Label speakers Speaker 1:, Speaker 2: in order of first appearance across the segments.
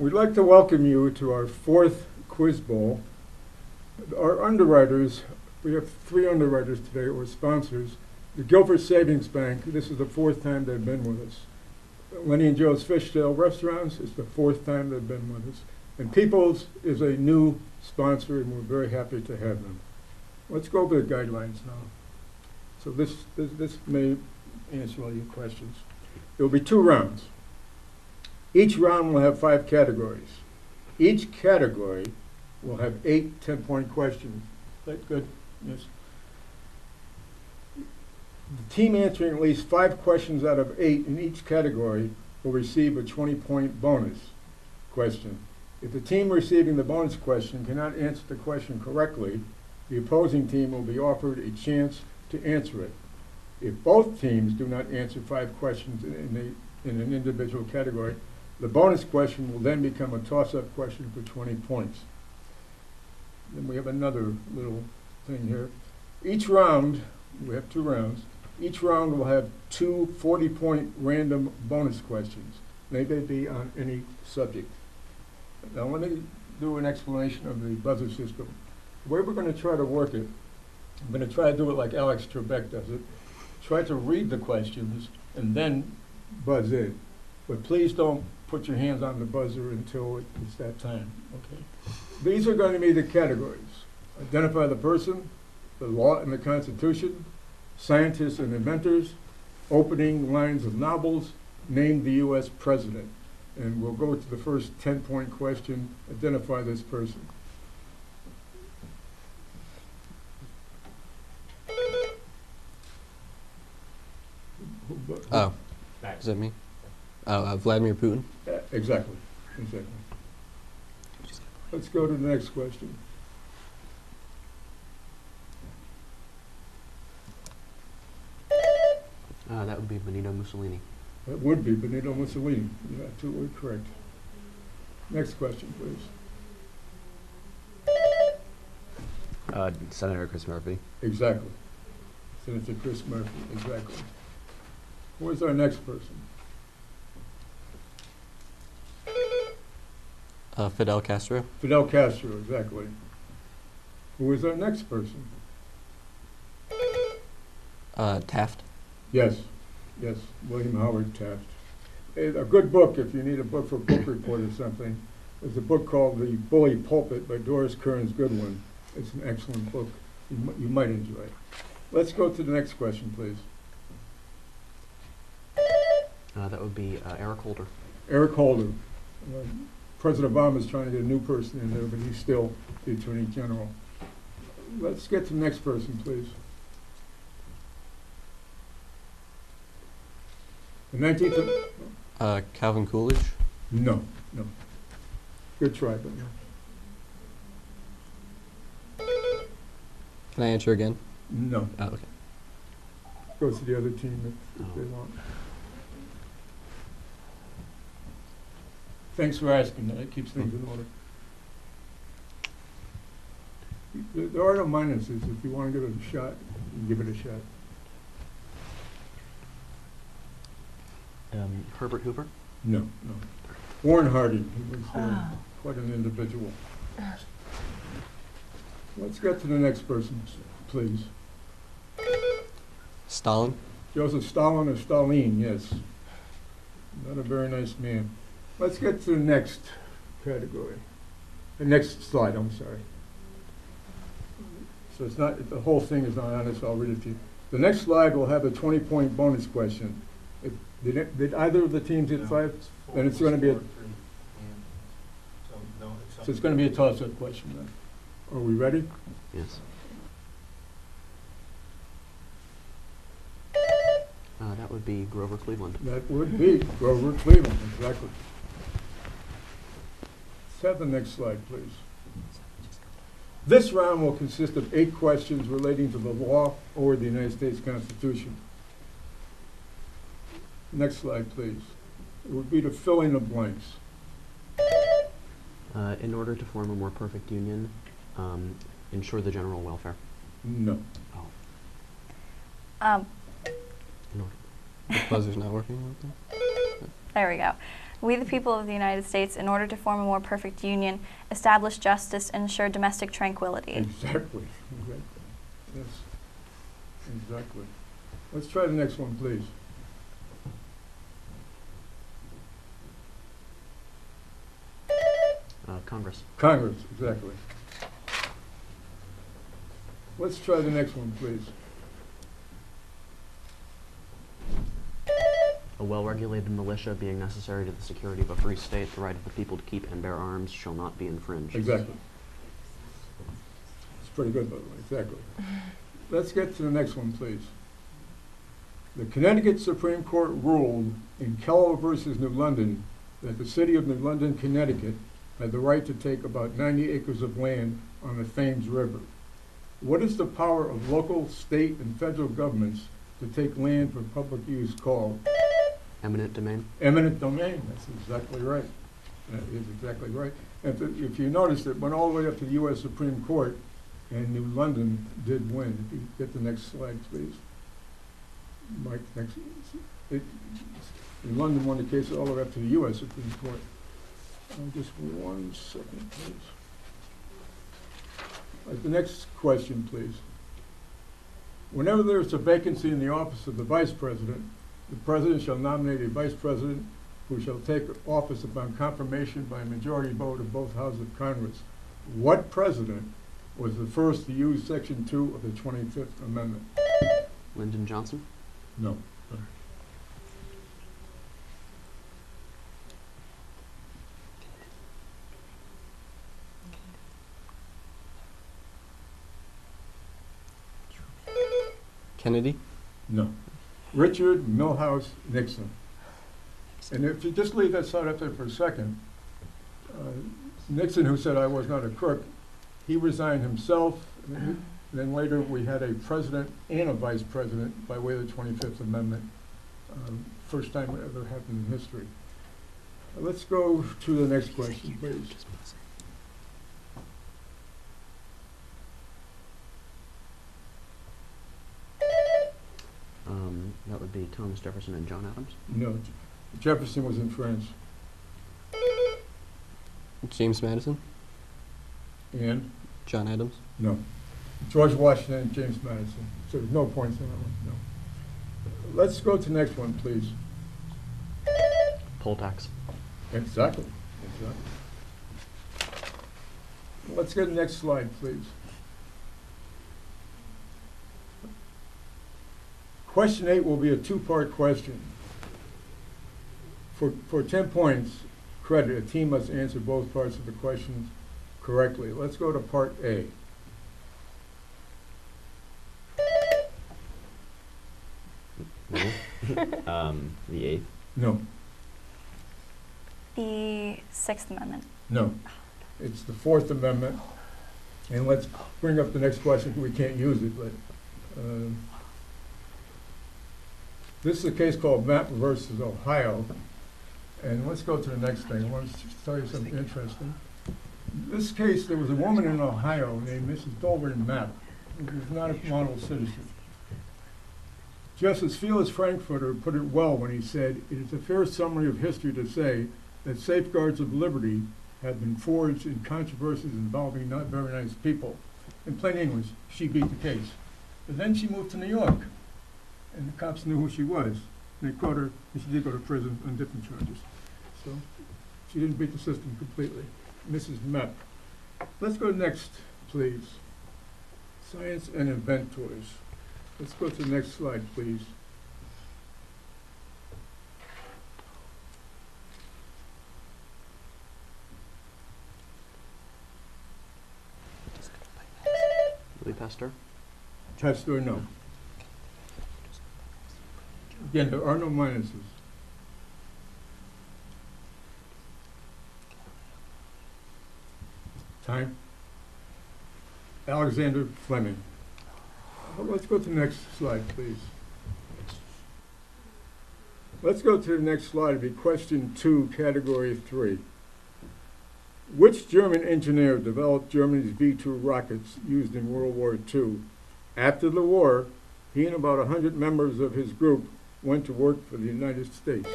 Speaker 1: We'd like to welcome you to our fourth quiz bowl. Our underwriters, we have 3 underwriters today, or sponsors. The Guilford Savings Bank, this is the 4th time they've been with us. Lenny and Joe's Fishtail Restaurants is the 4th time they've been with us. And Peoples is a new sponsor, and we're very happy to have them. Let's go over the guidelines now. So this may answer all your questions. There will be 2 rounds. Each round will have 5 categories. Each category will have 8 10-point questions. Is that good? Yes. The team answering at least 5 questions out of 8 in each category will receive a 20-point bonus question. If the team receiving the bonus question cannot answer the question correctly, the opposing team will be offered a chance to answer it. If both teams do not answer 5 questions in an individual category, the bonus question will then become a toss-up question for 20 points. Then we have another little thing here. Each round, we have 2 rounds, each round will have 2 40-point random bonus questions. They may be on any subject. Now let me do an explanation of the buzzer system. The way we're going to try to work it, I'm going to try to do it like Alex Trebek does it. Try to read the questions and then buzz in. But please don't put your hands on the buzzer until it's that time, okay? These are going to be the categories. Identify the person, the law and the Constitution, scientists and inventors, opening lines of novels, name the U.S. president. And we'll go to the first 10-point question, identify this person.
Speaker 2: Oh, is that me? Vladimir Putin.
Speaker 1: Exactly. Let's go to the next question.
Speaker 3: That would be Benito Mussolini.
Speaker 1: That would be Benito Mussolini. You're absolutely correct. Next question, please.
Speaker 3: Senator Chris Murphy.
Speaker 1: Exactly. Senator Chris Murphy, exactly. Where's our next person?
Speaker 2: Fidel Castro.
Speaker 1: Fidel Castro, exactly. Who is our next person?
Speaker 2: Taft.
Speaker 1: Yes, William Howard Taft. A good book, if you need a book for book report or something, is a book called The Bully Pulpit by Doris Kearns Goodwin. It's an excellent book. You might enjoy it. Let's go to the next question, please.
Speaker 3: That would be Eric Holder.
Speaker 1: Eric Holder. President Obama is trying to get a new person in there, but he's still the Attorney General. Let's get to the next person, please. The 19th.
Speaker 2: Calvin Coolidge.
Speaker 1: No. Good try, but no.
Speaker 2: Can I answer again?
Speaker 1: No.
Speaker 2: Oh, okay.
Speaker 1: Goes to the other team if they want. Thanks for asking. That keeps things in order. There are no minuses. If you want to give it a shot, you can give it a shot.
Speaker 3: Herbert Hoover.
Speaker 1: No. Warren Harding. He was quite an individual. Let's get to the next person, please.
Speaker 2: Stalin.
Speaker 1: Joseph Stalin or Stalin, yes. Not a very nice man. Let's get to the next category. The next slide, I'm sorry. So it's not, the whole thing is not on it, so I'll read it to you. The next slide will have a 20-point bonus question. Did either of the teams hit 5? Then it's going to be so it's going to be a toss-up question then. Are we ready?
Speaker 3: Yes. That would be Grover Cleveland.
Speaker 1: That would be Grover Cleveland, exactly. Let's have the next slide, please. This round will consist of 8 questions relating to the law or the United States Constitution. Next slide, please. It would be to fill in the blanks.
Speaker 3: In order to form a more perfect union, ensure the general welfare.
Speaker 1: No.
Speaker 3: Oh.
Speaker 2: The buzzer's not working.
Speaker 4: There we go. We, the people of the United States, in order to form a more perfect union, establish justice and ensure domestic tranquility.
Speaker 1: Exactly. Yes, exactly. Let's try the next one, please.
Speaker 3: Congress.
Speaker 1: Congress, exactly. Let's try the next one, please.
Speaker 3: A well-regulated militia being necessary to the security of a free state, the right of the people to keep and bear arms shall not be infringed.
Speaker 1: Exactly. It's pretty good, by the way, exactly. Let's get to the next one, please. The Connecticut Supreme Court ruled in Keller versus New London that the city of New London, Connecticut, had the right to take about 90 acres of land on the Thames River. What is the power of local, state, and federal governments to take land for public use called?
Speaker 3: Eminent domain.
Speaker 1: Eminent domain, that's exactly right. That is exactly right. And if you notice, it went all the way up to the U.S. Supreme Court, and New London did win. If you get the next slide, please. Mike, next. New London won the case all the way up to the U.S. Supreme Court. Just 1 second, please. The next question, please. Whenever there is a vacancy in the office of the vice president, the president shall nominate a vice president who shall take office upon confirmation by a majority vote of both houses of Congress. What president was the first to use Section 2 of the 25th Amendment?
Speaker 3: Lyndon Johnson.
Speaker 1: No.
Speaker 2: Kennedy?
Speaker 1: No. Richard Milhouse Nixon. And if you just leave that side up there for a second, Nixon, who said I was not a crook, he resigned himself. And then later we had a president and a vice president by way of the 25th Amendment. First time it ever happened in history. Let's go to the next question, please.
Speaker 3: That would be Thomas Jefferson and John Adams.
Speaker 1: No, Jefferson was in France.
Speaker 2: James Madison?
Speaker 1: And?
Speaker 2: John Adams?
Speaker 1: No. George Washington and James Madison. So there's no points on that one, no. Let's go to the next one, please.
Speaker 3: Poll tax.
Speaker 1: Exactly. Let's get the next slide, please. Question 8 will be a two-part question. For 10 points credit, a team must answer both parts of the questions correctly. Let's go to part A.
Speaker 3: The 8th.
Speaker 1: No.
Speaker 4: The 6th Amendment.
Speaker 1: No. It's the 4th Amendment. And let's bring up the next question. We can't use it, but this is a case called Mapp versus Ohio. And let's go to the next thing. I want to tell you something interesting. In this case, there was a woman in Ohio named Mrs. Dolben Mapp, who was not a model citizen. Justice Felix Frankfurter put it well when he said, "It is a fair summary of history to say that safeguards of liberty have been forged in controversies involving not very nice people." In plain English, she beat the case. But then she moved to New York, and the cops knew who she was. And they caught her, and she did go to prison on different charges. So she didn't beat the system completely. Mrs. Mapp. Let's go next, please. Science and inventors. Let's go to the next slide, please.
Speaker 3: Louis Pasteur.
Speaker 1: Pasteur, no. Again, there are no minuses. Time. Alexander Fleming. Well, let's go to the next slide, please. Let's go to the next slide. It'll be question 2, category 3. Which German engineer developed Germany's V-2 rockets used in World War II? After the war, he and about 100 members of his group went to work for the United States.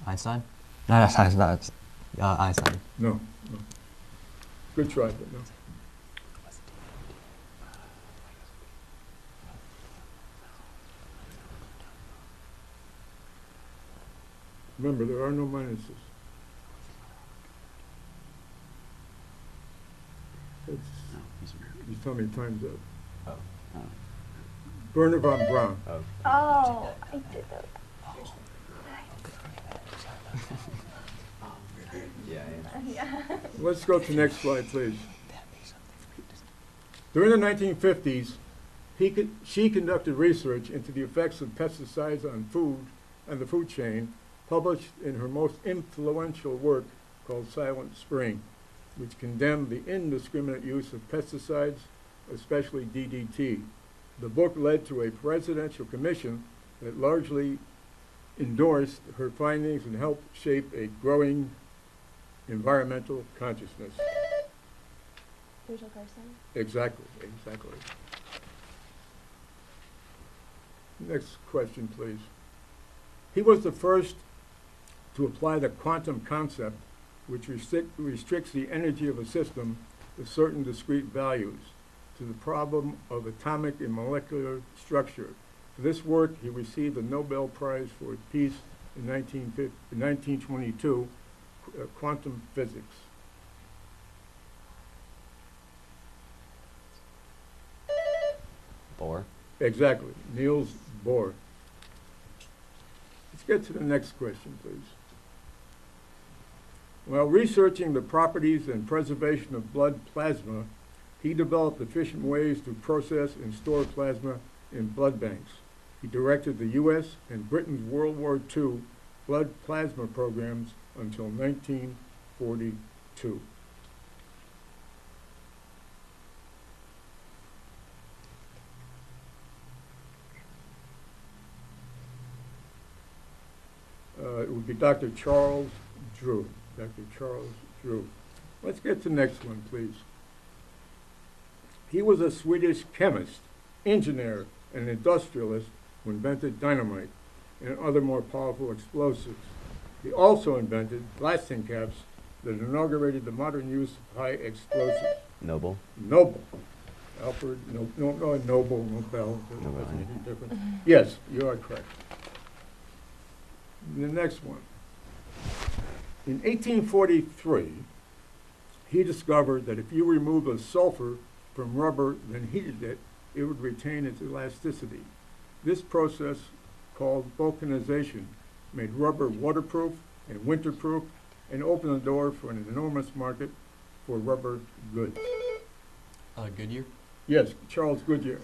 Speaker 2: Einstein? No, that's Einstein. Einstein.
Speaker 1: No, no. Good try, but no. Remember, there are no minuses. It's,
Speaker 3: No, he's American.
Speaker 1: you tell me time's up.
Speaker 3: Oh.
Speaker 1: Werner von Braun.
Speaker 3: Oh.
Speaker 4: Oh, I did that.
Speaker 3: Yeah.
Speaker 1: Let's go to the next slide, please. During the 1950s, she conducted research into the effects of pesticides on food and the food chain, published in her most influential work called Silent Spring, which condemned the indiscriminate use of pesticides, especially DDT. The book led to a presidential commission that largely endorsed her findings and helped shape a growing environmental consciousness.
Speaker 4: Rachel Carson.
Speaker 1: Exactly, exactly. Next question, please. He was the first to apply the quantum concept, which restricts the energy of a system to certain discrete values, to the problem of atomic and molecular structure. For this work, he received the Nobel Prize for Peace in 1922, quantum physics.
Speaker 3: Bohr.
Speaker 1: Exactly, Niels Bohr. Let's get to the next question, please. While researching the properties and preservation of blood plasma, he developed efficient ways to process and store plasma in blood banks. He directed the U.S. and Britain's World War II blood plasma programs until 1942. It would be Dr. Charles Drew. Dr. Charles Drew. Let's get to the next one, please. He was a Swedish chemist, engineer, and industrialist who invented dynamite and other more powerful explosives. He also invented blasting caps that inaugurated the modern use of high explosives.
Speaker 3: Noble.
Speaker 1: Noble. Alfred, Noble, Nobel.
Speaker 3: Nobel.
Speaker 1: Anything different? Yes, you are correct. The next one. In 1843, he discovered that if you remove the sulfur from rubber, then heated it, it would retain its elasticity. This process, called vulcanization, made rubber waterproof and winterproof and opened the door for an enormous market for rubber goods.
Speaker 2: Goodyear?
Speaker 1: Yes, Charles Goodyear.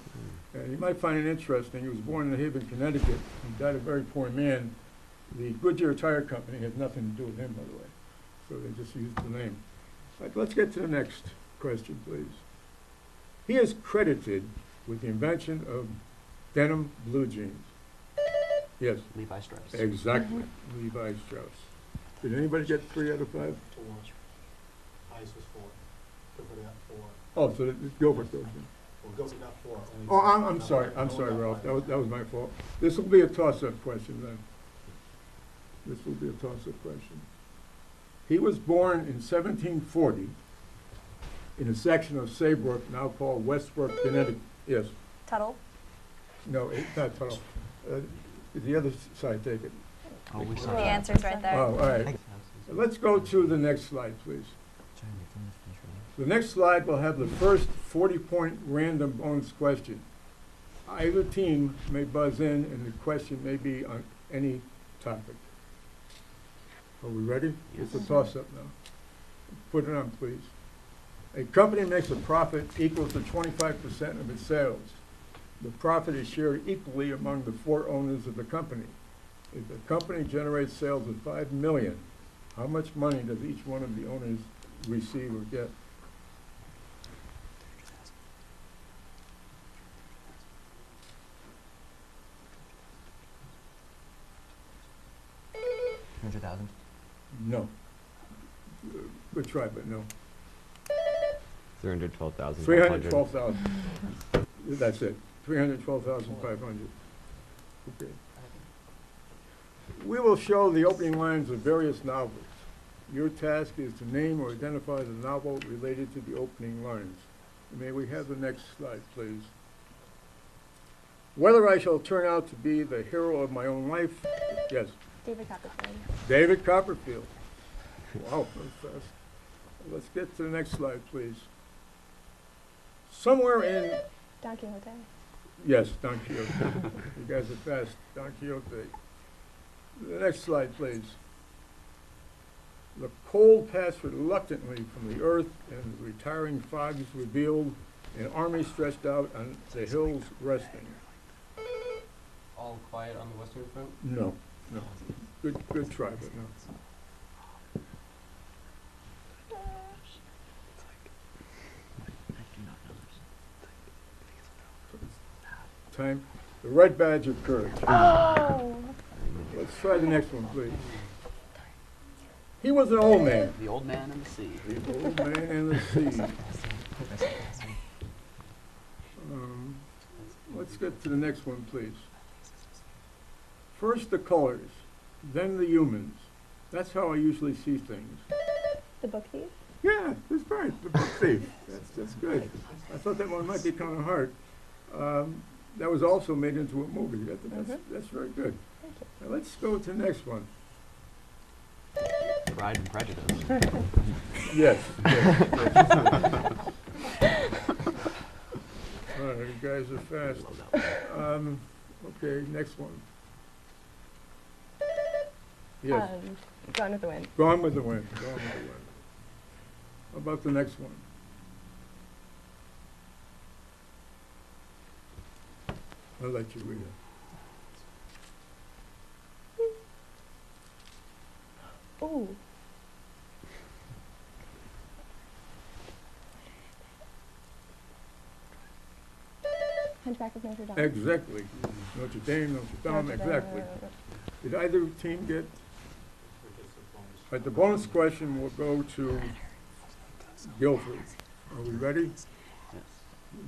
Speaker 1: You might find it interesting. He was born in Haven, Connecticut. He died a very poor man. The Goodyear Tire Company had nothing to do with him, by the way. So they just used the name. Let's get to the next question, please. He is credited with the invention of denim blue jeans. Yes,
Speaker 3: Levi Strauss.
Speaker 1: exactly. Levi Strauss. Did anybody get 3 out of 5?
Speaker 5: 4. Ice was 4. Gilbert got 4.
Speaker 1: Oh, so Gilbert goes in.
Speaker 5: Well, Gilbert got 4. Only
Speaker 1: Oh,
Speaker 5: six.
Speaker 1: I'm sorry,
Speaker 5: Noah got
Speaker 1: Ralph.
Speaker 5: 5.
Speaker 1: That was my fault. This will be a toss-up question then. This will be a toss-up question. He was born in 1740 in a section of Saybrook, now called Westbrook, Connecticut. Yes.
Speaker 4: Tuttle.
Speaker 1: No, it's not Tuttle. The other side, take it.
Speaker 3: Oh, we saw
Speaker 4: The
Speaker 3: that.
Speaker 4: answer's right there.
Speaker 1: Oh, all right. Let's go to the next slide, please. The next slide will have the first 40-point random bonus question. Either team may buzz in, and the question may be on any topic. Are we ready? It's a toss-up now. Put it on, please. A company makes a profit equal to 25% of its sales. The profit is shared equally among the 4 owners of the company. If the company generates sales of $5 million, how much money does each one of the owners receive or get?
Speaker 2: $100,000.
Speaker 1: No. Good try, but no.
Speaker 3: 312,000.
Speaker 1: 312,000. That's it. 312,500. Okay. We will show the opening lines of various novels. Your task is to name or identify the novel related to the opening lines. May we have the next slide, please? Whether I shall turn out to be the hero of my own life, yes.
Speaker 6: David Copperfield.
Speaker 1: David Copperfield. Wow, that's fast. Let's get to the next slide, please. Somewhere in,
Speaker 6: Don Quixote.
Speaker 1: yes, Don Quixote. You guys are fast. Don Quixote. The next slide, please. The cold passed reluctantly from the earth, and the retiring fogs revealed an army stretched out on the hills resting.
Speaker 2: All quiet on the Western Front?
Speaker 1: No, no. Good try, but no. Time. The red badge of courage.
Speaker 6: Oh!
Speaker 1: Let's try the next one, please. He was an old man.
Speaker 3: The Old Man and the Sea.
Speaker 1: The old man and the sea. Let's get to the next one, please. First the colors, then the humans. That's how I usually see things.
Speaker 6: The Book Thief.
Speaker 1: Yeah, that's right, the book thief. That's good. I thought that one might be kind of hard. That was also made into a movie. That's very good.
Speaker 6: Thank you.
Speaker 1: Now let's go to the next one.
Speaker 3: Pride and Prejudice.
Speaker 1: Yes. All right, you guys are fast.
Speaker 3: Love that one.
Speaker 1: Okay, next one. Yes,
Speaker 6: Gone with the Wind.
Speaker 1: Gone with the Wind, Gone with the Wind. How about the next one? I'll let you read it.
Speaker 6: Ooh. Hunchback of Notre Dame.
Speaker 1: Exactly. Notre Dame, Notre Dame, exactly. Did either team get? All right, the bonus question will go to Guilford. Are we ready?
Speaker 3: Yes.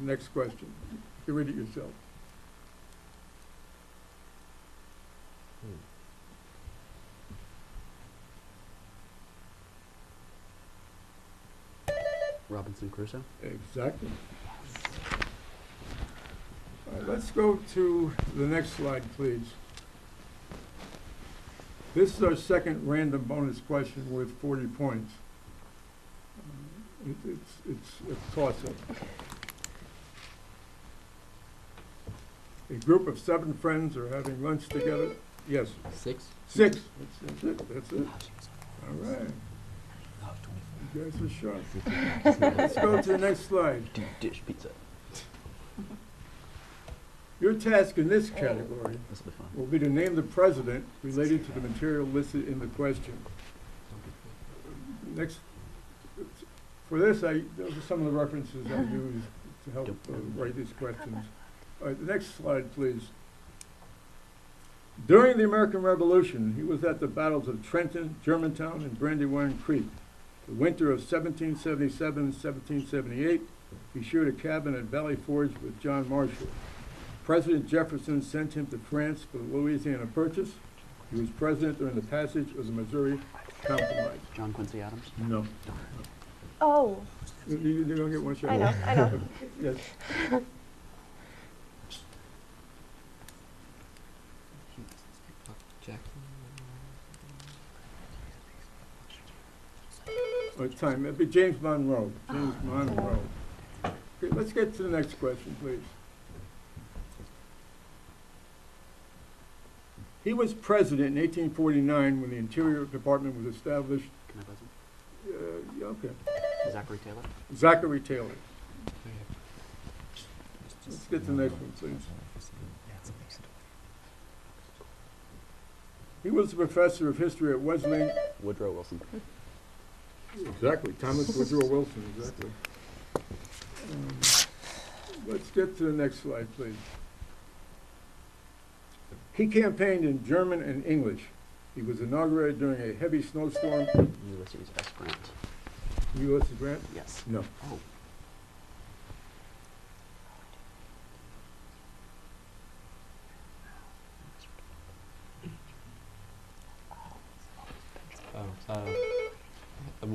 Speaker 1: Next question. You can read it yourself.
Speaker 3: Robinson Crusoe.
Speaker 1: Exactly. All right, let's go to the next slide, please. This is our second random bonus question worth 40 points. It's a toss-up. A group of 7 friends are having lunch together. Yes,
Speaker 2: 6?
Speaker 1: 6. That's it. All right. You guys are sharp. Let's go to the next slide.
Speaker 3: Deep dish pizza.
Speaker 1: Your task in this category
Speaker 3: This will be fun.
Speaker 1: will be to name the president related to the material listed in the question. Next, for this, those are some of the references I used to help write these questions. All right, the next slide, please. During the American Revolution, he was at the battles of Trenton, Germantown, and Brandywine Creek. The winter of 1777-1778, he shared a cabin at Valley Forge with John Marshall. President Jefferson sent him to France for the Louisiana Purchase. He was president during the passage of the Missouri Compromise.
Speaker 3: John Quincy Adams.
Speaker 1: No.
Speaker 6: Oh,
Speaker 1: You're going to get one shot.
Speaker 6: I know.
Speaker 1: Yes. Time. It'd be James Monroe. James Monroe. Okay, let's get to the next question, please. He was president in 1849 when the Interior Department was established.
Speaker 3: Can I buzz him?
Speaker 1: Yeah, okay.
Speaker 3: Zachary Taylor.
Speaker 1: Zachary Taylor. Let's get to the next one, please. He was a professor of history at Wesleyan.
Speaker 3: Woodrow Wilson.
Speaker 1: Exactly, Thomas Woodrow Wilson, exactly. Let's get to the next slide, please. He campaigned in German and English. He was inaugurated during a heavy snowstorm.
Speaker 3: Ulysses S. Grant.
Speaker 1: Ulysses Grant?
Speaker 3: Yes.
Speaker 1: No.
Speaker 3: Oh.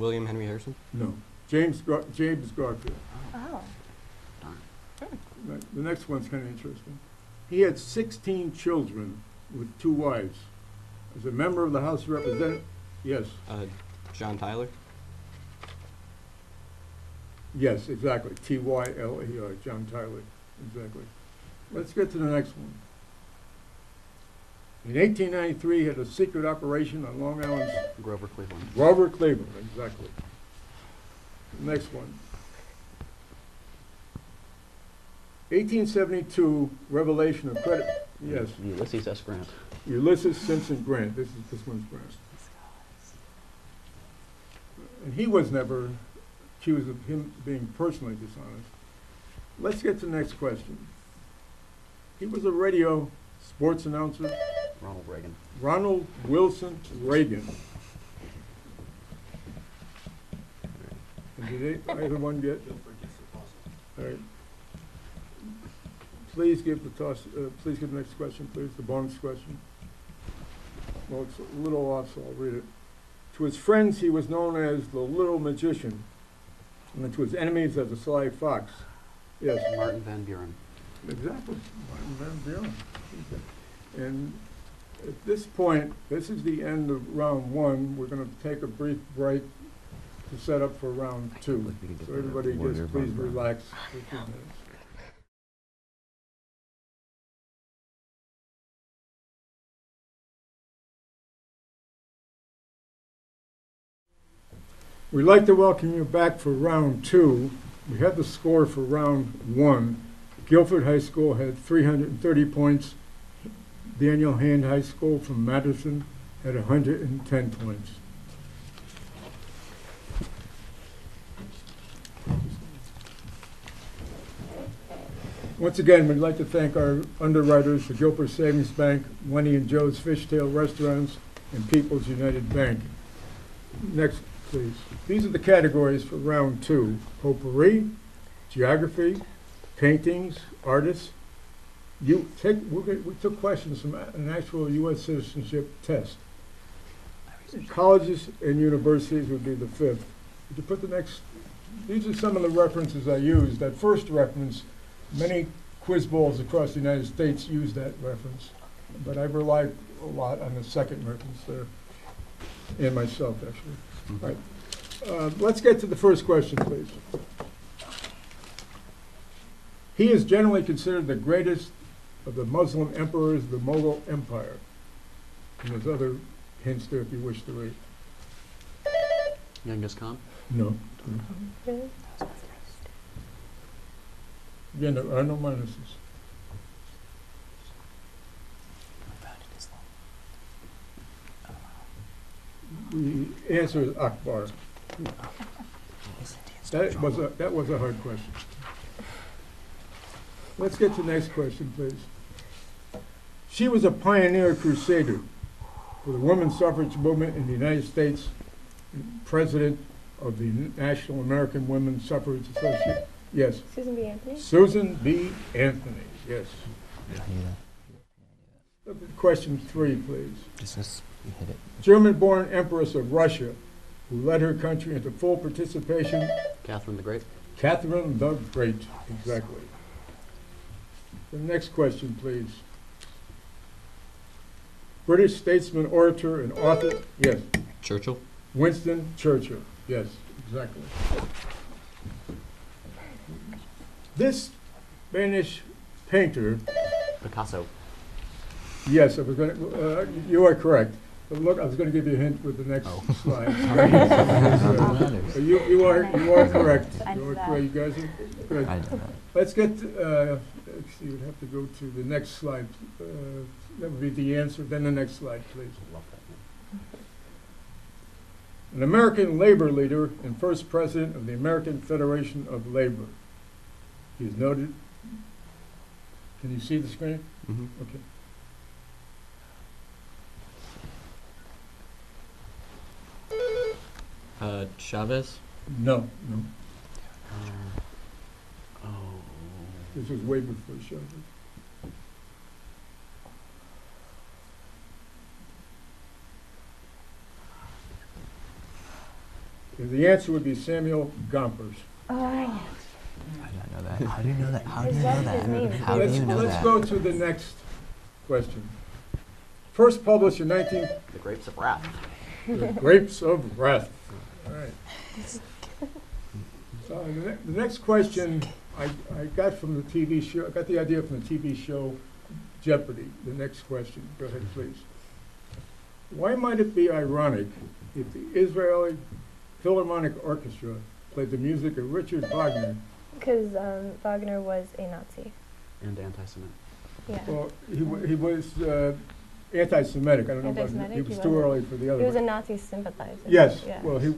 Speaker 2: William Henry Harrison.
Speaker 1: No. James Garfield.
Speaker 6: Oh.
Speaker 3: Darn.
Speaker 1: The next one's kind of interesting. He had 16 children with 2 wives. As a member of the House of Representatives, yes,
Speaker 2: John Tyler.
Speaker 1: yes, exactly. Tyler, John Tyler, exactly. Let's get to the next one. In 1893, he had a secret operation on Long Island's
Speaker 3: Grover Cleveland.
Speaker 1: Grover Cleveland, exactly. Next one. 1872, revelation of credit. Yes,
Speaker 3: Ulysses S. Grant.
Speaker 1: Ulysses Simpson Grant. This one's Grant. And he was never accused of him being personally dishonest. Let's get to the next question. He was a radio sports announcer,
Speaker 3: Ronald Reagan.
Speaker 1: Ronald Wilson Reagan. And did either one get?
Speaker 5: Guilford gets the toss.
Speaker 1: All right. Please give the toss. Please give the next question, please. The bonus question. Well, it's a little off, so I'll read it. To his friends, he was known as the Little Magician, and to his enemies as the Sly Fox. Yes.
Speaker 3: Martin Van Buren.
Speaker 1: Exactly. Martin Van Buren. And at this point, this is the end of round 1. We're going to take a brief break to set up for round 2. So everybody just please relax for 2 minutes. We'd like to welcome you back for round 2. We had the score for round 1. Guilford High School had 330 points. Daniel Hand High School from Madison had 110 points. Once again, we'd like to thank our underwriters, the Guilford Savings Bank, Lenny and Joe's Fishtail Restaurants, and People's United Bank. Next, please. These are the categories for round 2. Potpourri, geography, paintings, artists. We took questions from an actual U.S. Citizenship Test. Colleges and universities would be the 5th. Would you put the next? These are some of the references I used. That first reference, many quiz bowls across the United States use that reference, but I've relied a lot on the second reference there, and myself, actually.
Speaker 3: Mm-hmm.
Speaker 1: All right. Let's get to the first question, please. He is generally considered the greatest of the Muslim emperors of the Mughal Empire. And there's other hints there if you wish to read.
Speaker 3: Genghis Khan.
Speaker 1: No.
Speaker 6: Really?
Speaker 1: Again, there are no minuses. The answer is Akbar. That was a hard question. Let's get to the next question, please. She was a pioneer crusader for the women's suffrage movement in the United States, president of the National American Women's Suffrage Association. Yes.
Speaker 6: Susan B. Anthony?
Speaker 1: Susan B. Anthony, yes. Question 3, please.
Speaker 2: You hit it.
Speaker 1: German-born Empress of Russia, who led her country into full participation.
Speaker 3: Catherine the Great.
Speaker 1: Catherine the Great, exactly. The next question, please. British statesman, orator, and author. Yes.
Speaker 2: Churchill.
Speaker 1: Winston Churchill. Yes, exactly. This Spanish painter.
Speaker 3: Picasso.
Speaker 1: Yes, I was going to, you are correct. But look, I was going to give you a hint with the next slide. You are correct.
Speaker 4: I
Speaker 1: You
Speaker 4: knew
Speaker 1: are
Speaker 4: that.
Speaker 1: correct. You guys are good. Let's get, let's see, we'd have to go to the next slide. That would be the answer. Then the next slide, please. An American labor leader and first president of the American Federation of Labor. He is noted. Can you see the screen?
Speaker 2: Mm-hmm.
Speaker 1: Okay.
Speaker 2: Chavez.
Speaker 1: No.
Speaker 3: Oh.
Speaker 1: This was way before Chavez. The answer would be Samuel Gompers.
Speaker 6: Oh,
Speaker 2: I did not know that. How do you know that? How do
Speaker 6: Is
Speaker 2: you
Speaker 6: that
Speaker 2: know that?
Speaker 6: his name?
Speaker 2: How do you know
Speaker 1: Let's
Speaker 2: that?
Speaker 1: go to the next question. First published in 19...
Speaker 3: The Grapes of Wrath.
Speaker 1: The Grapes of Wrath. All right. The next question I got from the TV show, I got the idea from the TV show Jeopardy. The next question. Go ahead, please. Why might it be ironic if the Israeli Philharmonic Orchestra played the music of Richard Wagner?
Speaker 6: because Wagner was a Nazi.
Speaker 3: And anti-Semitic.
Speaker 6: Yeah.
Speaker 1: Well, he was anti-Semitic. I don't know about
Speaker 6: Anti-Semitic?
Speaker 1: he was
Speaker 6: He
Speaker 1: too
Speaker 6: wasn't.
Speaker 1: early for the other
Speaker 6: He was a
Speaker 1: one.
Speaker 6: Nazi sympathizer.
Speaker 1: Yes.
Speaker 6: Yeah.
Speaker 1: Well, he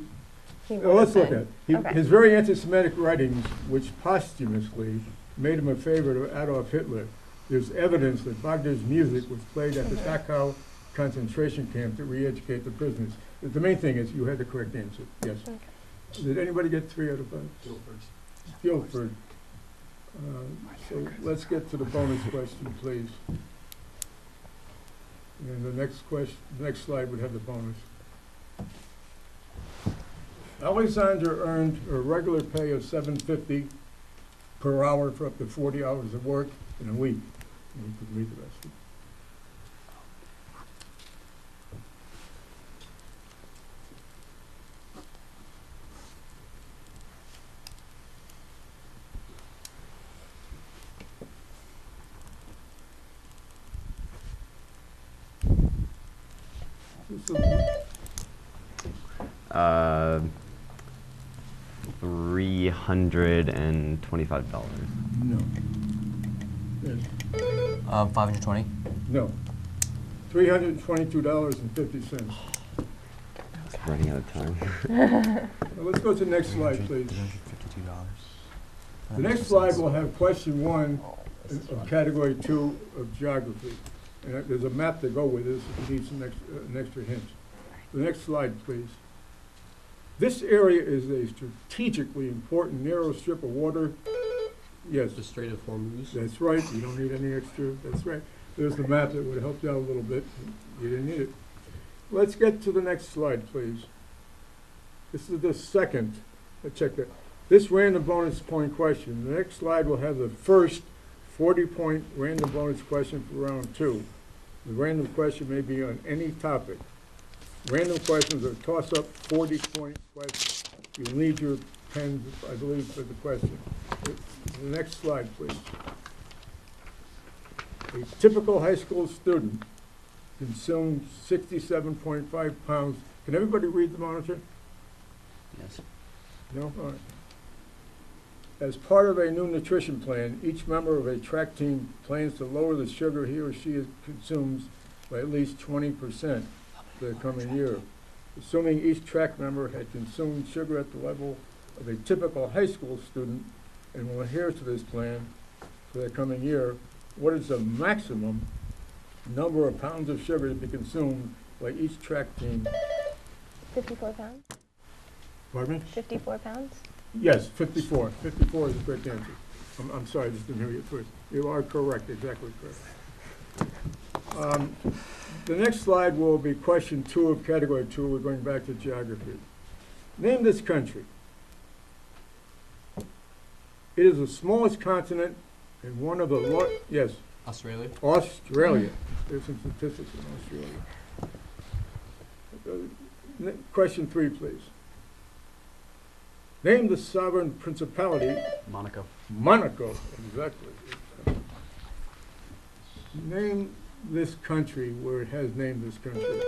Speaker 6: He
Speaker 1: well, let's
Speaker 6: would've
Speaker 1: look at
Speaker 6: been.
Speaker 1: it.
Speaker 6: Okay.
Speaker 1: His very anti-Semitic writings, which posthumously made him a favorite of Adolf Hitler. There's evidence that Wagner's music was played at the Dachau concentration camp to re-educate the prisoners. The main thing is you had the correct answer. Yes.
Speaker 6: Okay.
Speaker 1: Did anybody get 3 out of 5? Guilford. So let's get to the bonus question, please. And the next question, the next slide would have the bonus. Alexander earned a regular pay of $7.50 per hour for up to 40 hours of work in a week. And you could read the rest of it. This is-
Speaker 3: $325.
Speaker 1: No. Yes.
Speaker 2: 520.
Speaker 1: No. $322.50.
Speaker 3: Running out of time.
Speaker 1: Now let's go to the next slide, please.
Speaker 2: $352.
Speaker 1: The next slide will have question 1 of category 2 of geography. And there's a map to go with this if you need some an extra hint. The next slide, please. This area is a strategically important narrow strip of water. Yes,
Speaker 2: The Strait of Hormuz.
Speaker 1: that's right. You don't need any extra. That's right. There's the map that would help you out a little bit. You didn't need it. Let's get to the next slide, please. This is the second. Check that. This random bonus point question. The next slide will have the first 40-point random bonus question for round 2. The random question may be on any topic. Random questions are toss-up 40-point questions. You'll need your pens, I believe, for the question. The next slide, please. A typical high school student consumes 67.5 pounds. Can everybody read the monitor?
Speaker 3: Yes.
Speaker 1: No? All right. As part of a new nutrition plan, each member of a track team plans to lower the sugar he or she consumes by at least 20% for the coming year. Assuming each track member had consumed sugar at the level of a typical high school student and will adhere to this plan for the coming year, what is the maximum number of pounds of sugar to be consumed by each track team?
Speaker 6: 54 pounds?
Speaker 1: Pardon me?
Speaker 6: 54 pounds?
Speaker 1: Yes, 54. 54 is the correct answer. I'm sorry, I just didn't hear you at first. You are correct, exactly correct. The next slide will be question 2 of category 2. We're going back to geography. Name this country. It is the smallest continent and one of the yes,
Speaker 2: Australia.
Speaker 1: Australia. There's some statistics in Australia. Question 3, please. Name the sovereign principality.
Speaker 3: Monaco.
Speaker 1: Monaco, exactly. Name this country where it has named this country.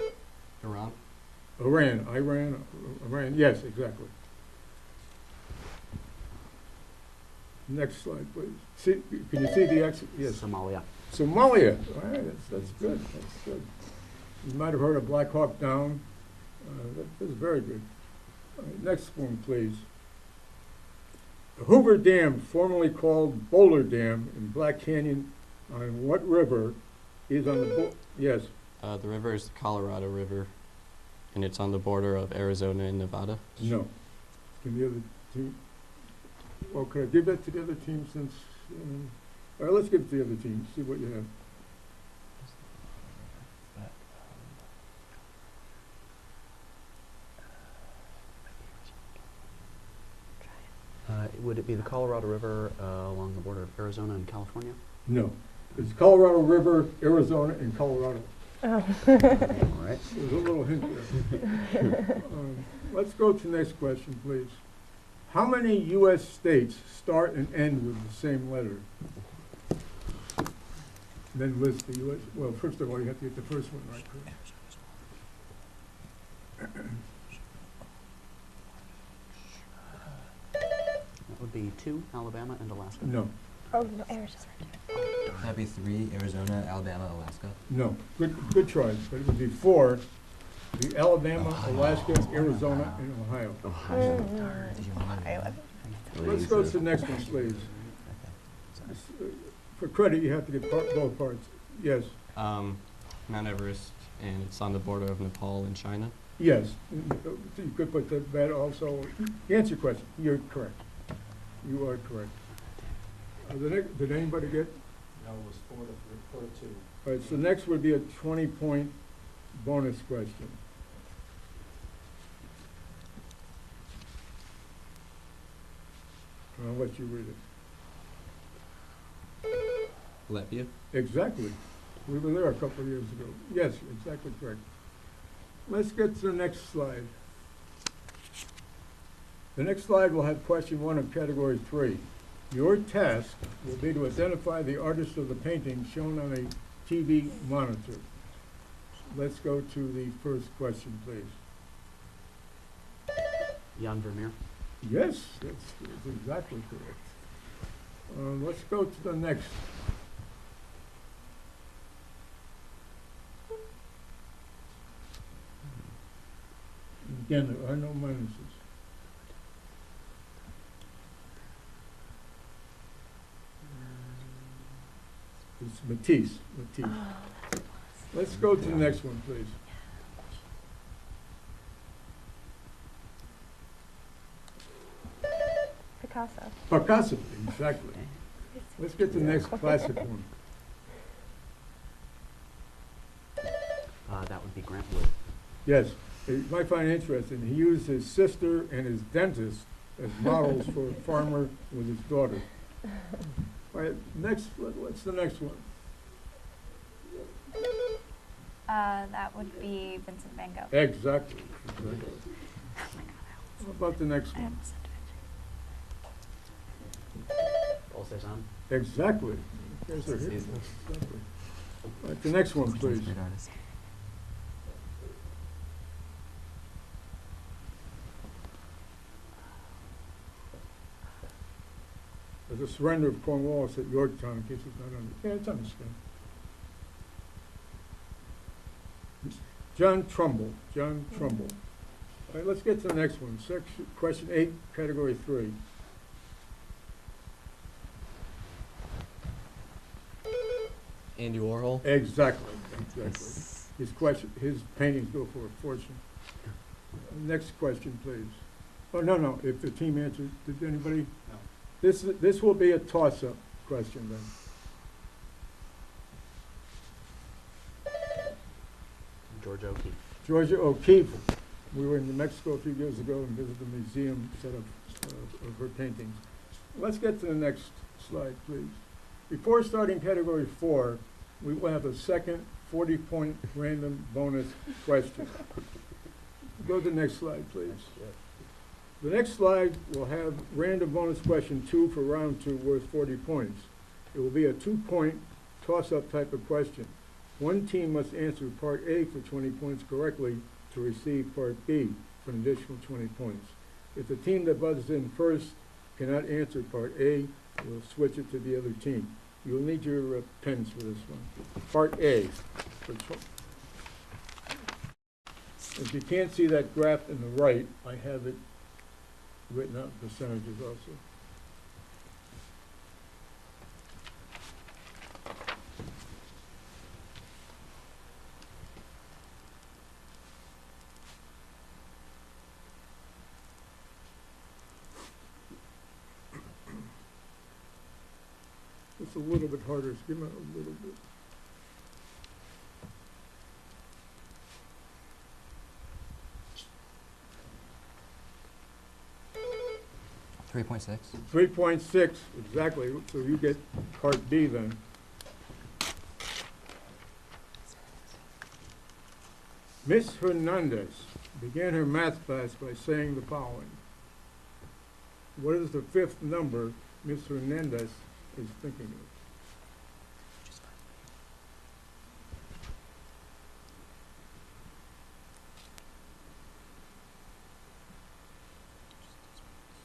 Speaker 2: Iran.
Speaker 1: Iran, yes, exactly. Next slide, please. See, can you see the exit? Yes.
Speaker 3: Somalia.
Speaker 1: Somalia. All right, that's good. That's good. You might have heard of Black Hawk Down. That's very good. All right, next one, please. The Hoover Dam, formerly called Boulder Dam in Black Canyon, on what river is on the yes?
Speaker 2: The river is the Colorado River, and it's on the border of Arizona and Nevada.
Speaker 1: No. Can the other team? Well, could I give that to the other team since? All right, let's give it to the other team. See what you have.
Speaker 3: Would it be the Colorado River along the border of Arizona and California?
Speaker 1: No. It's Colorado River, Arizona, and Colorado.
Speaker 6: Oh.
Speaker 3: All right.
Speaker 1: There's a little hint there. Let's go to the next question, please. How many U.S. states start and end with the same letter? Then list the U.S. Well, first of all, you have to get the first one right.
Speaker 3: That would be 2, Alabama and Alaska.
Speaker 1: No,
Speaker 6: Oh, no, Arizona.
Speaker 7: That'd be 3, Arizona, Alabama, Alaska.
Speaker 1: no. Good try, but it would be 4. The Alabama, Alaska, Arizona, and Ohio. Let's go to the next one, please. For credit, you have to get both parts. Yes,
Speaker 2: Mount Everest, and it's on the border of Nepal and China.
Speaker 1: yes. You could put that also. Answer your question. You're correct. You are correct. Did anybody get?
Speaker 5: No, it was 4 to 2.
Speaker 1: All right, so next would be a 20-point bonus question. I'll let you read it.
Speaker 2: Latvia.
Speaker 1: Exactly. We were there a couple of years ago. Yes, exactly correct. Let's get to the next slide. The next slide will have question 1 of category 3. Your task will be to identify the artist of the painting shown on a TV monitor. Let's go to the first question, please.
Speaker 3: Jan Vermeer.
Speaker 1: Yes, that's exactly correct. Let's go to the next. Again, there are no minuses. It's Matisse. Let's go to the next one, please. Picasso, exactly. Let's get to the next classic one.
Speaker 3: That would be Grant Wood.
Speaker 1: Yes, you might find it interesting. He used his sister and his dentist as models for a farmer with his daughter. All right, next, what's the next one?
Speaker 4: That would be Vincent van Gogh.
Speaker 1: Exactly. How about the next
Speaker 4: I
Speaker 1: one?
Speaker 4: almost said
Speaker 3: Paul Cézanne.
Speaker 1: Exactly. You guys are hitting
Speaker 7: Easy.
Speaker 1: this. Exactly. All right, the next one, please.
Speaker 7: Great artist.
Speaker 1: The surrender of Cornwallis at Yorktown, in case it's not on. Yeah, it's on the screen. John Trumbull. All right, let's get to the next one. Question 8, category 3.
Speaker 2: Andy Warhol.
Speaker 1: Exactly. His paintings go for a fortune. Next question, please. Oh, no, if the team answers, did anybody?
Speaker 5: No.
Speaker 1: This will be a toss-up question then.
Speaker 3: Georgia O'Keeffe.
Speaker 1: Georgia O'Keeffe. We were in New Mexico a few years ago and visited the museum set of her paintings. Let's get to the next slide, please. Before starting category 4, we will have a second 40-point random bonus question. Go to the next slide, please. The next slide will have random bonus question 2 for round 2 worth 40 points. It will be a 2-point toss-up type of question. One team must answer part A for 20 points correctly to receive part B for an additional 20 points. If the team that buzzes in first cannot answer part A, we'll switch it to the other team. You'll need your pens for this one. Part A. If you can't see that graph in the right, I have it written out in percentages also. It's a little bit harder. Skim it a little bit.
Speaker 7: 3.6.
Speaker 1: 3.6, exactly, so you get part B then. Miss Hernandez began her math class by saying the following. What is the fifth number Miss Hernandez is thinking of?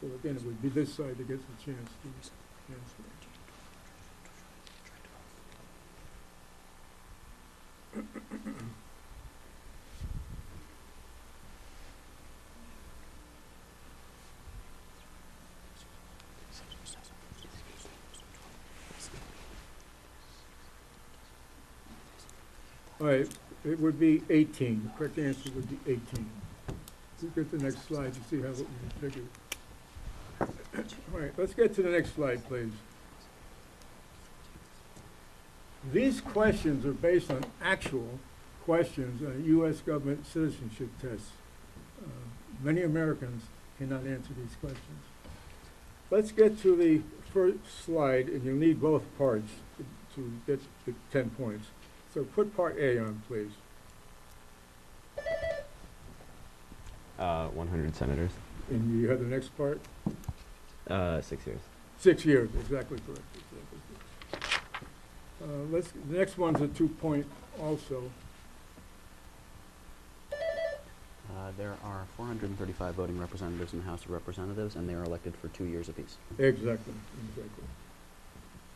Speaker 1: So again, it would be this side that gets a chance to answer. All right, it would be 18. The correct answer would be 18. Let's get to the next slide to see how what we figured. All right, let's get to the next slide, please. These questions are based on actual questions on U.S. government citizenship tests. Many Americans cannot answer these questions. Let's get to the first slide, and you'll need both parts to get the 10 points. So put part A on, please.
Speaker 8: 100 senators.
Speaker 1: And you have the next part?
Speaker 8: 6 years.
Speaker 1: 6 years, exactly correct. Exactly correct. The next one's a 2-point also.
Speaker 3: There are 435 voting representatives in the House of Representatives, and they are elected for 2 years apiece.
Speaker 1: Exactly, exactly.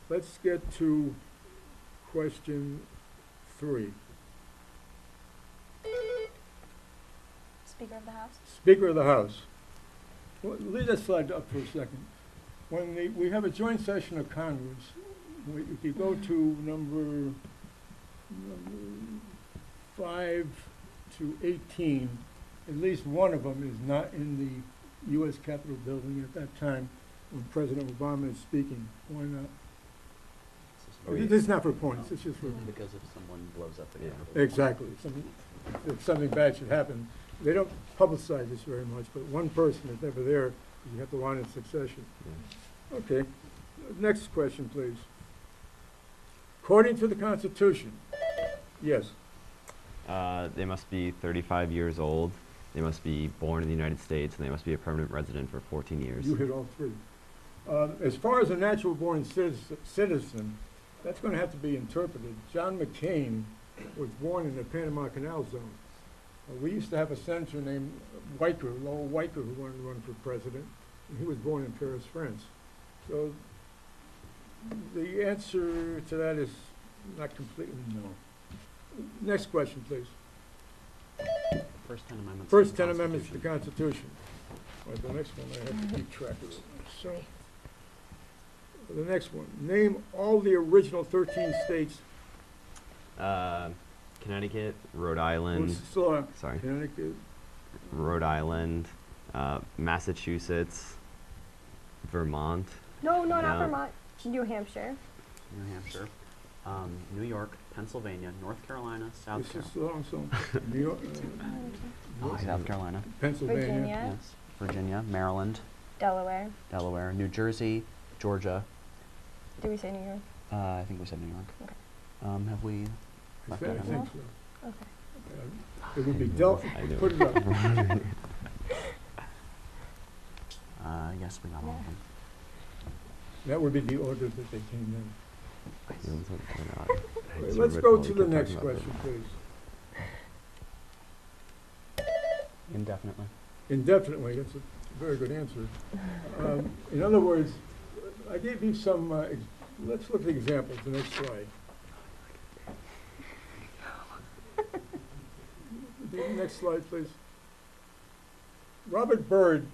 Speaker 1: Let's get to question 3.
Speaker 4: Speaker of the House.
Speaker 1: Speaker of the House. Well, leave that slide up for a second. When we have a joint session of Congress, if you go to number 5 to 18, at least one of them is not in the U.S. Capitol building at that time when President Obama is speaking. Why not? This is not for points, it's just for...
Speaker 3: Because if someone blows up the Capitol.
Speaker 1: Exactly. If something bad should happen, they don't publicize this very much, but one person is never there, you have the line of succession.
Speaker 8: Yeah.
Speaker 1: Okay. Next question, please. According to the Constitution, yes,
Speaker 8: They must be 35 years old. They must be born in the United States, and they must be a permanent resident for 14 years.
Speaker 1: you hit all three. As far as a natural-born citizen, that's going to have to be interpreted. John McCain was born in the Panama Canal Zone. We used to have a senator named Weicker, Lowell Weicker, who wanted to run for president, and he was born in Paris, France. So the answer to that is not completely no. Next question, please.
Speaker 3: First 10 amendments.
Speaker 1: First 10 amendments to the Constitution. All right, the next one, I have to keep track of it. So, the next one. Name all the original 13 states.
Speaker 8: Connecticut, Rhode Island,
Speaker 1: Slow down.
Speaker 8: sorry,
Speaker 1: Connecticut,
Speaker 8: Rhode Island, Massachusetts, Vermont.
Speaker 6: No, not
Speaker 8: No.
Speaker 6: Vermont. New Hampshire.
Speaker 3: New Hampshire, New York, Pennsylvania, North Carolina, South
Speaker 1: this is
Speaker 3: Carolina.
Speaker 1: slow down, so, New York,
Speaker 3: South Carolina.
Speaker 1: Pennsylvania.
Speaker 6: Virginia.
Speaker 3: Yes. Virginia, Maryland,
Speaker 6: Delaware.
Speaker 3: Delaware, New Jersey, Georgia.
Speaker 6: Did we say New York?
Speaker 3: I think we said New York.
Speaker 6: Okay.
Speaker 3: Have we?
Speaker 1: I
Speaker 3: left
Speaker 1: think
Speaker 3: out
Speaker 1: so.
Speaker 3: any?
Speaker 6: Okay.
Speaker 1: It would be Delta.
Speaker 8: I knew
Speaker 1: Put it up.
Speaker 3: Yes, we got all of them.
Speaker 1: That would be the order that they came in.
Speaker 8: Okay,
Speaker 1: Let's go to the next question, please.
Speaker 3: Indefinitely.
Speaker 1: Indefinitely, that's a very good answer. In other words, I gave you some, let's look at the examples, the next slide. The next slide, please. Robert Byrd,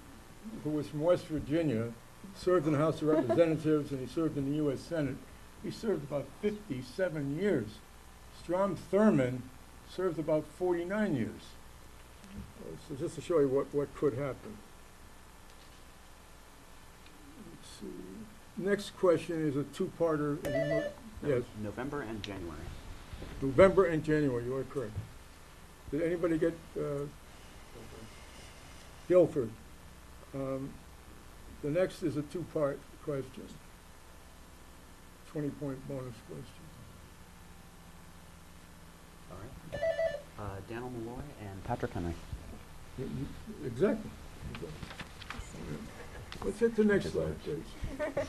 Speaker 1: who was from West Virginia, served in the House of Representatives and he served in the U.S. Senate. He served about 57 years. Strom Thurmond served about 49 years. So just to show you what could happen. Let's see. Next question is a two-parter. Yes,
Speaker 3: November and January.
Speaker 1: November and January, you are correct. Did anybody get Guilford? The next is a two-part question. 20-point bonus question.
Speaker 3: All right. Daniel Malloy and Patrick Henry.
Speaker 1: Exactly. Let's hit the next slide, please.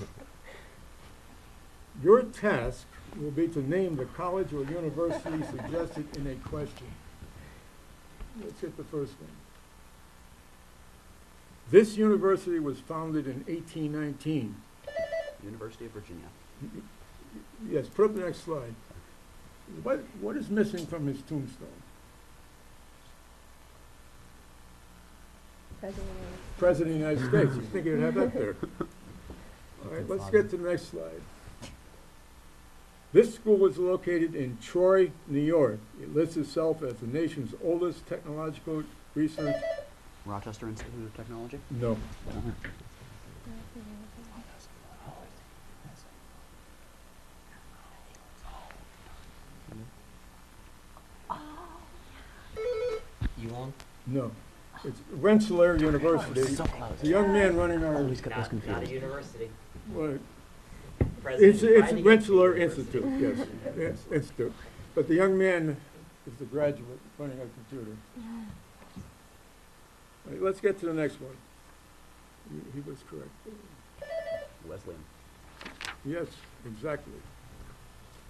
Speaker 1: Your task will be to name the college or university suggested in a question. Let's hit the first one. This university was founded in 1819.
Speaker 3: University of Virginia.
Speaker 1: Yes, put up the next slide. What is missing from his tombstone? President of the United States. You think he'd have that there? All right, let's get to the next slide. This school is located in Troy, New York. It lists itself as the nation's oldest technological research.
Speaker 3: Rochester Institute of Technology.
Speaker 1: No.
Speaker 7: Elon?
Speaker 1: No. It's Rensselaer University.
Speaker 3: So close.
Speaker 1: The young man running our,
Speaker 3: Always get those
Speaker 9: Not a
Speaker 3: confused.
Speaker 9: university.
Speaker 1: what,
Speaker 9: President
Speaker 1: it's
Speaker 9: trying to get
Speaker 1: Rensselaer
Speaker 9: to university.
Speaker 1: Institute, yes, yes, Institute. But the young man is the graduate running our computer. All right, let's get to the next one. He was correct.
Speaker 3: Wesleyan.
Speaker 1: Yes, exactly.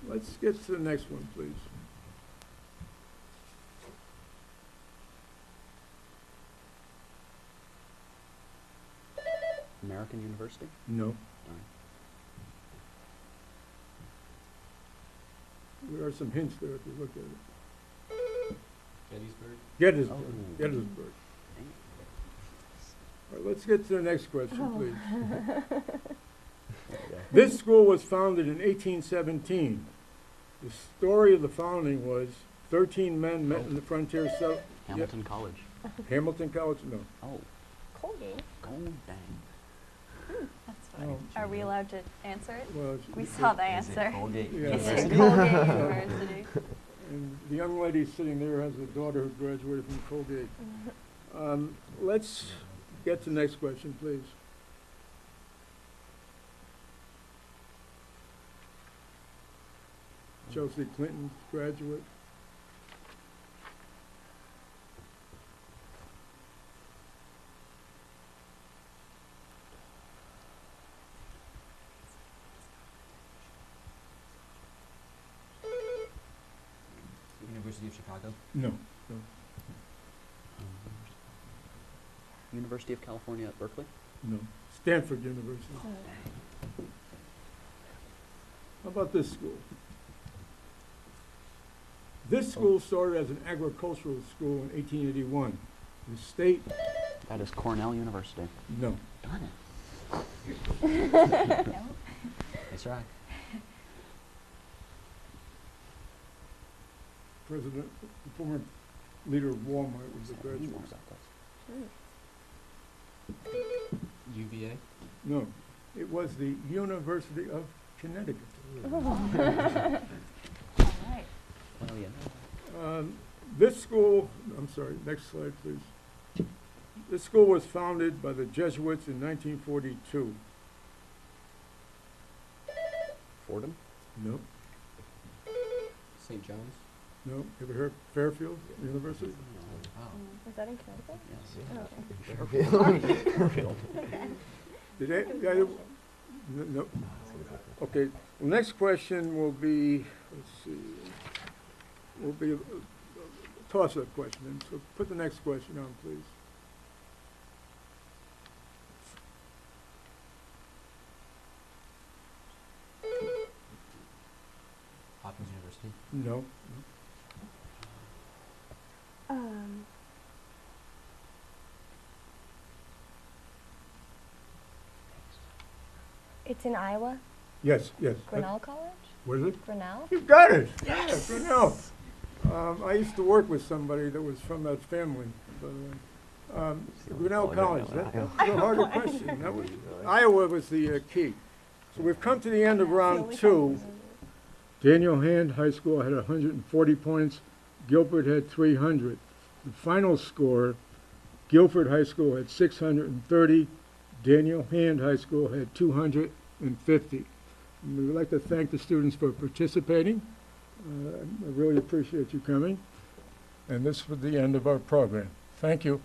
Speaker 1: Let's get to the next one, please.
Speaker 3: American University.
Speaker 1: No. There are some hints there if you look at it.
Speaker 2: Gettysburg?
Speaker 1: Gettysburg,
Speaker 3: Oh.
Speaker 1: Gettysburg. All right, let's get to the next question, please. This school was founded in 1817. The story of the founding was 13 men met in the frontier settlement.
Speaker 3: Hamilton College.
Speaker 1: Hamilton College? No.
Speaker 3: Oh.
Speaker 6: Colgate.
Speaker 3: Oh, dang.
Speaker 4: That's funny.
Speaker 1: Oh.
Speaker 4: Are we allowed to answer it?
Speaker 1: Well,
Speaker 4: We saw the
Speaker 7: Is it
Speaker 4: answer.
Speaker 7: Colgate
Speaker 1: Yeah.
Speaker 4: It's
Speaker 7: University?
Speaker 4: Colgate University.
Speaker 1: And the young lady sitting there has a daughter who graduated from Colgate. Let's get to the next question, please. Chelsea Clinton, graduate.
Speaker 7: University of Chicago?
Speaker 1: No.
Speaker 3: University of California at Berkeley.
Speaker 1: No. Stanford University. How about this school? This school started as an agricultural school in 1881. The state,
Speaker 3: That is Cornell University.
Speaker 1: no.
Speaker 3: Darn it.
Speaker 4: No?
Speaker 7: That's right.
Speaker 1: President, the former leader of Walmart was a graduate.
Speaker 3: More about this.
Speaker 2: UVA?
Speaker 1: No, it was the University of Connecticut.
Speaker 4: All right.
Speaker 3: Well, yeah.
Speaker 1: This school, I'm sorry, next slide, please. This school was founded by the Jesuits in 1942.
Speaker 3: Fordham.
Speaker 1: No,
Speaker 2: St. John's?
Speaker 1: no. Ever heard Fairfield University?
Speaker 7: Oh.
Speaker 6: Is that in Connecticut?
Speaker 3: Yes.
Speaker 6: Oh.
Speaker 1: Did they, no. Okay, the next question will be, let's see, will be a toss-up question. So put the next question on, please.
Speaker 7: Hopkins University?
Speaker 1: No.
Speaker 6: It's in Iowa.
Speaker 1: Yes, yes.
Speaker 6: Grinnell College.
Speaker 1: What is it?
Speaker 6: Grinnell.
Speaker 1: You got it. Yeah, Grinnell. I used to work with somebody that was from that family, by the way. Grinnell College. That was a harder question. That was, Iowa was the key. So we've come to the end of round two. Daniel Hand High School had 140 points. Guilford had 300. The final score, Guilford High School had 630. Daniel Hand High School had 250. And we would like to thank the students for participating. I really appreciate you coming. And this was the end of our program. Thank you.